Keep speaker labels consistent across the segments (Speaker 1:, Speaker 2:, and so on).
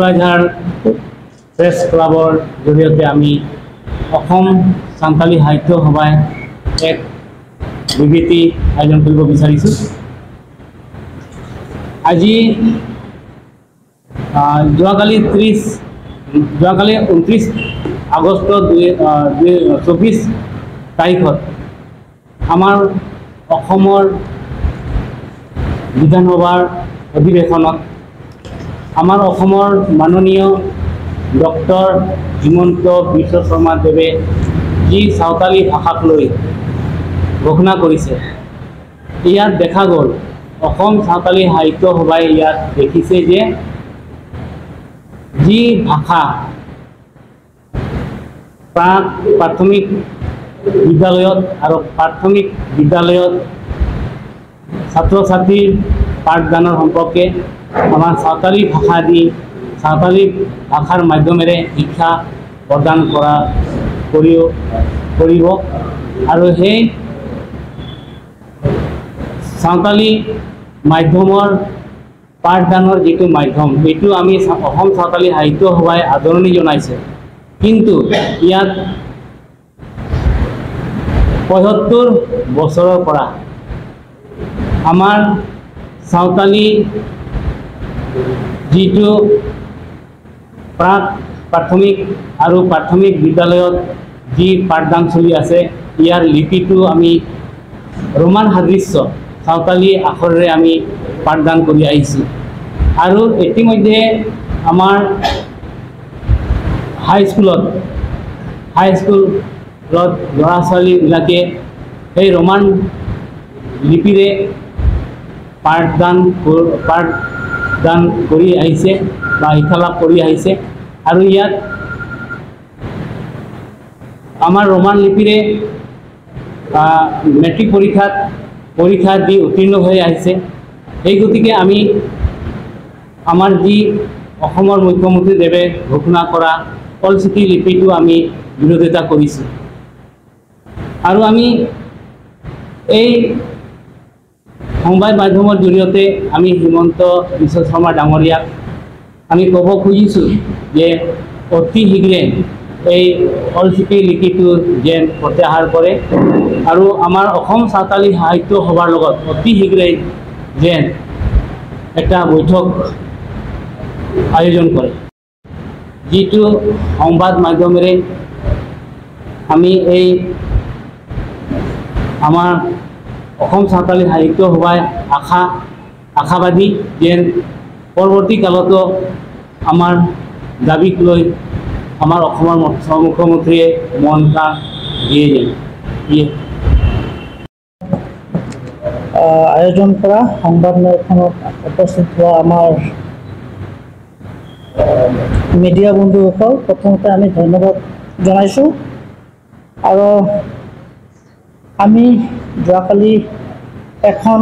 Speaker 1: Kokrajhar press ক্লাবৰ জৰিয়তে আমি অসম সান্তালী সাহিত্য সভাই এক বিবৃতি আয়োজন কৰিব বিচাৰিছোঁ। আজি যোৱাকালি 29 আগষ্ট 2024 তাৰিখত আমাৰ অসমৰ বিধানসভাৰ অধিৱেশনত আমাৰ অসমৰ মাননীয় ডক্টৰ হিমন্ত বিশ্ব শৰ্মা দেৱে যি সাঁওতালী ভাষাক লৈ ঘোষণা কৰিছে, ইয়াত দেখা গ'ল অসম সাঁওতালী সাহিত্য সভাই ইয়াত দেখিছে যে যি ভাষা প্ৰাথমিক বিদ্যালয়ত আৰু প্ৰাথমিক বিদ্যালয়ত ছাত্ৰ ছাত্ৰীৰ পাঠদানৰ সম্পৰ্কে আমাৰ সাঁওতালী ভাষা দি সাঁওতালী ভাষাৰ মাধ্যমেৰে শিক্ষা প্ৰদান কৰিব আৰু সেই সাঁওতালী মাধ্যমৰ পাঠদানৰ যিটো মাধ্যম এইটো আমি অসম সাঁওতালী সাহিত্য সভাই আদৰণি জনাইছে। কিন্তু ইয়াত ৭৫ বছৰৰ পৰা আমাৰ সাঁওতালী যিটো প্ৰাথমিক আৰু প্ৰাথমিক বিদ্যালয়ত যি পাঠদান চলি আছে, ইয়াৰ লিপিটো আমি ৰোমান সাদৃশ্য সাঁওতালী আখৰেৰে আমি পাঠদান কৰি আহিছোঁ। আৰু ইতিমধ্যে আমাৰ হাইস্কুলত ল'ৰা ছোৱালীবিলাকে সেই ৰোমান লিপিৰে পাঠদান কৰি আহিছে বা শিক্ষা লাভ কৰি আহিছে। আৰু ইয়াত আমাৰ ৰোমান লিপিৰে মেট্ৰিক পৰীক্ষা দি উত্তীৰ্ণ হৈ আহিছে। সেই গতিকে আমি আমাৰ যি অসমৰ মুখ্যমন্ত্ৰী দেৱে ঘোষণা কৰা কলচিকি লিপিটো আমি বিৰোধিতা কৰিছোঁ। আৰু আমি এই সংবাদ মাধ্যমৰ জৰিয়তে আমি হিমন্ত বিশ্ব শৰ্মা ডাঙৰীয়াক আমি ক'ব খুজিছোঁ যে অতি শীঘ্ৰে এই কলচিকি লিপিটো যেন প্ৰত্যাহাৰ কৰে আৰু আমাৰ অসম সাঁওতালী সাহিত্য সভাৰ লগত অতি শীঘ্ৰে যেন এটা বৈঠক আয়োজন কৰে, যিটো সংবাদ মাধ্যমেৰে আমি এই আমাৰ অসম সাঁওতালী সাহিত্য সভাই আশাবাদী যেন পৰৱৰ্তী কালতো আমাৰ দাবীক লৈ আমাৰ অসমৰ মুখ্যমন্ত্ৰীয়ে মন কাণ দিয়ে যেন।
Speaker 2: আয়োজন কৰা সংবাদমেলখনত উপস্থিত হোৱা আমাৰ মিডিয়া বন্ধুসকল, প্ৰথমতে আমি ধন্যবাদ জনাইছোঁ। আৰু আমি যোৱাকালি এখন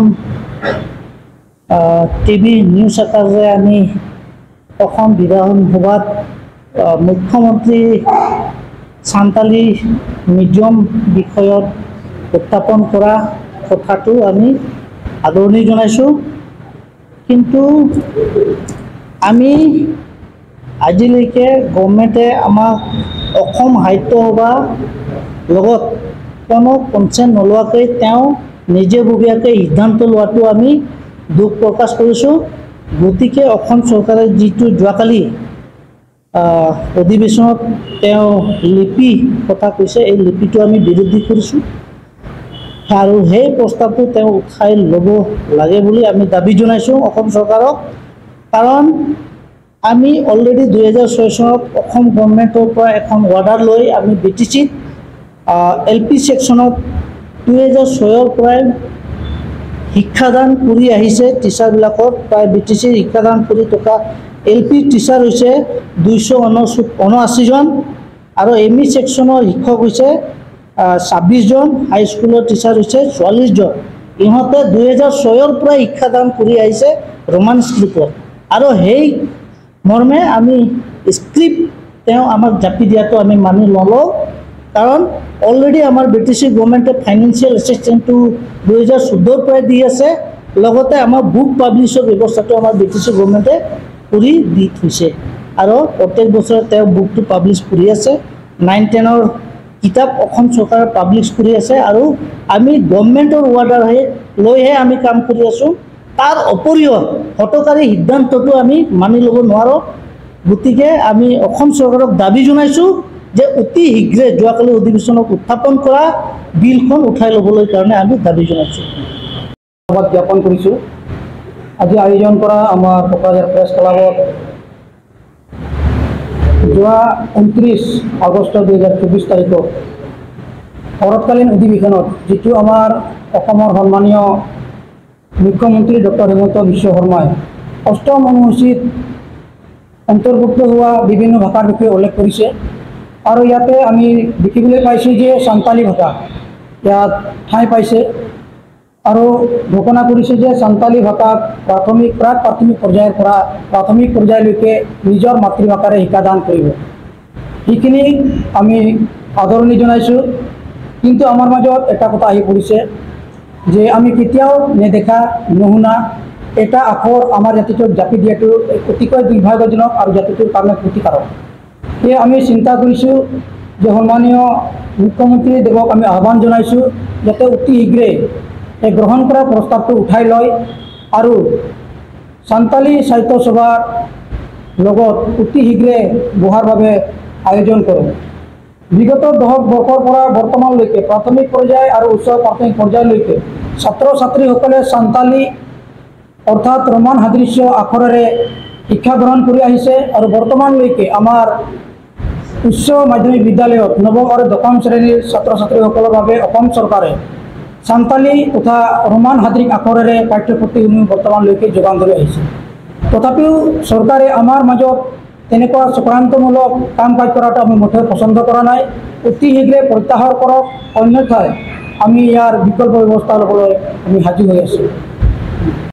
Speaker 2: টিভি নিউজ এটাৰে আমি অসম বিধানসভাত মুখ্যমন্ত্ৰী সাঁওতালী মিডিয়াম বিষয়ত উত্থাপন কৰা কথাটো আমি আদৰণি জনাইছোঁ। কিন্তু আমি আজিলৈকে গভৰ্ণমেণ্টে আমাক অসম সাহিত্য সভাৰ লগত কোনো কনচেণ্ট নোলোৱাকৈ তেওঁ নিজেববীয়াকৈ সিদ্ধান্ত লোৱাটো আমি দুখ প্ৰকাশ কৰিছোঁ। গতিকে অসম চৰকাৰে যিটো যোৱাকালি অধিৱেশনত তেওঁ লিপি কথা কৈছে, এই লিপিটো আমি বিৰোধী কৰিছোঁ আৰু সেই প্ৰস্তাৱটো তেওঁ উঠাই ল'ব লাগে বুলি আমি দাবী জনাইছোঁ অসম চৰকাৰক। কাৰণ আমি অলৰেডি 2006 চনত অসম গভৰ্ণমেণ্টৰ পৰা এখন অৰ্ডাৰ লৈ আমি BTCত LP ছেকশ্যনত 2006ৰ পৰাই শিক্ষাদান কৰি আহিছে। টিচাৰবিলাকৰ প্ৰায় BTCৰ শিক্ষাদান কৰি থকা LP টিচাৰ হৈছে 279 জন আৰু ME ছেকশ্যনৰ শিক্ষক হৈছে 26 জন, হাইস্কুলৰ টিচাৰ হৈছে 44 জন। ইহঁতে 2006ৰ পৰা শিক্ষাদান কৰি আহিছে ৰোমান স্ক্ৰিপ্টত। আৰু সেই মৰ্মে আমি স্ক্ৰিপ্ট তেওঁ আমাক জাপি দিয়াটো আমি মানি নলওঁ। কাৰণ অলৰেডি আমাৰ BTC গভৰ্ণমেণ্টে ফাইনেন্সিয়েল এছিষ্টেঞ্চটো 2014ৰ পৰাই দি আছে, লগতে আমাৰ বুক পাব্লিছৰ ব্যৱস্থাটো আমাৰ BTC গভৰ্ণমেণ্টে কৰি দি থৈছে। আৰু প্ৰত্যেক বছৰে তেওঁ বুকটো পাব্লিছ কৰি আছে। 9-10ৰ কিতাপ অসম চৰকাৰে পাব্লিছ কৰি আছে আৰু আমি গভৰ্ণমেণ্টৰ অৰ্ডাৰ লৈহে আমি কাম কৰি আছোঁ। তাৰ উপৰিও হঠকাৰী সিদ্ধান্তটো আমি মানি ল'ব নোৱাৰোঁ। গতিকে আমি অসম চৰকাৰক দাবী জনাইছোঁ যে অতি শীঘ্ৰে যোৱাকালি অধিৱেশনত উত্থাপন কৰা বিলখন উঠাই ল'বলৈ কাৰণে আমি দাবী জনাইছোঁ।
Speaker 3: ধন্যবাদ জ্ঞাপন কৰিছোঁ। আজি আয়োজন কৰা আমাৰ কোকৰাঝাৰ প্ৰেছ ক্লাবত যোৱা 29 আগষ্ট 2024 তাৰিখত শৰৎকালীন অধিৱেশনত যিটো আমাৰ অসমৰ সন্মানীয় মুখ্যমন্ত্ৰী ডক্টৰ হিমন্ত বিশ্ব শৰ্মাই অষ্টম অনুসূচীত অন্তৰ্ভুক্ত হোৱা বিভিন্ন ভাষাৰ বিষয়ে উল্লেখ কৰিছে আৰু ইয়াতে আমি দেখিবলৈ পাইছোঁ যে সান্তালী ভাষা ইয়াত ঠাই পাইছে আৰু ঘোষণা কৰিছে যে সান্তালী ভাষাক প্ৰাক প্ৰাথমিক পৰ্যায়ৰ পৰা প্ৰাথমিক পৰ্যায়লৈকে নিজৰ মাতৃভাষাৰে শিক্ষাদান কৰিব। সেইখিনি আমি আদৰণি জনাইছোঁ। কিন্তু আমাৰ মাজত এটা কথা আহি পৰিছে যে আমি কেতিয়াও নেদেখা নুশুনা এটা আখৰ আমাৰ জাতিটোক জাপি দিয়াটো অতিকৈ দুৰ্ভাগ্যজনক আৰু জাতিটোৰ কাৰণে ক্ষতিকাৰক। সেয়ে আমি চিন্তা কৰিছোঁ যে সন্মানীয় মুখ্যমন্ত্ৰী দেৱক আমি আহ্বান জনাইছোঁ যাতে অতি শীঘ্ৰে এই গ্ৰহণ কৰা প্ৰস্তাৱটো উঠাই লয় আৰু সান্তালী সাহিত্য সভাৰ লগত অতি শীঘ্ৰে বহাৰ বাবে আয়োজন কৰে। বিগত দশক বৰ্ষৰ পৰা বৰ্তমানলৈকে প্ৰাথমিক পৰ্যায় আৰু উচ্চ প্ৰাথমিক পৰ্যায়লৈকে ছাত্ৰ ছাত্ৰীসকলে সান্তালী অৰ্থাৎ ৰোমান সাদৃশ্য আখৰেৰে শিক্ষা গ্ৰহণ কৰি আহিছে আৰু বৰ্তমানলৈকে আমাৰ উচ্চ মাধ্যমিক বিদ্যালয়ত নৱম আৰু দশম শ্ৰেণীৰ ছাত্ৰ ছাত্ৰীসকলৰ বাবে অসম চৰকাৰে সান্তালী তথা ৰোমান সাদৃশ আখৰেৰে পাঠ্যপুথিসমূহ বৰ্তমানলৈকে যোগান ধৰি আহিছে। তথাপিও চৰকাৰে আমাৰ মাজত তেনেকুৱা চক্ৰান্তমূলক কাম কাজ কৰাটো আমি মুঠেও পচন্দ কৰা নাই। অতি শীঘ্ৰে প্ৰত্যাহাৰ কৰক, অন্যথাই আমি ইয়াৰ বিকল্প ব্যৱস্থা ল'বলৈ আমি সাজু হৈ আছোঁ।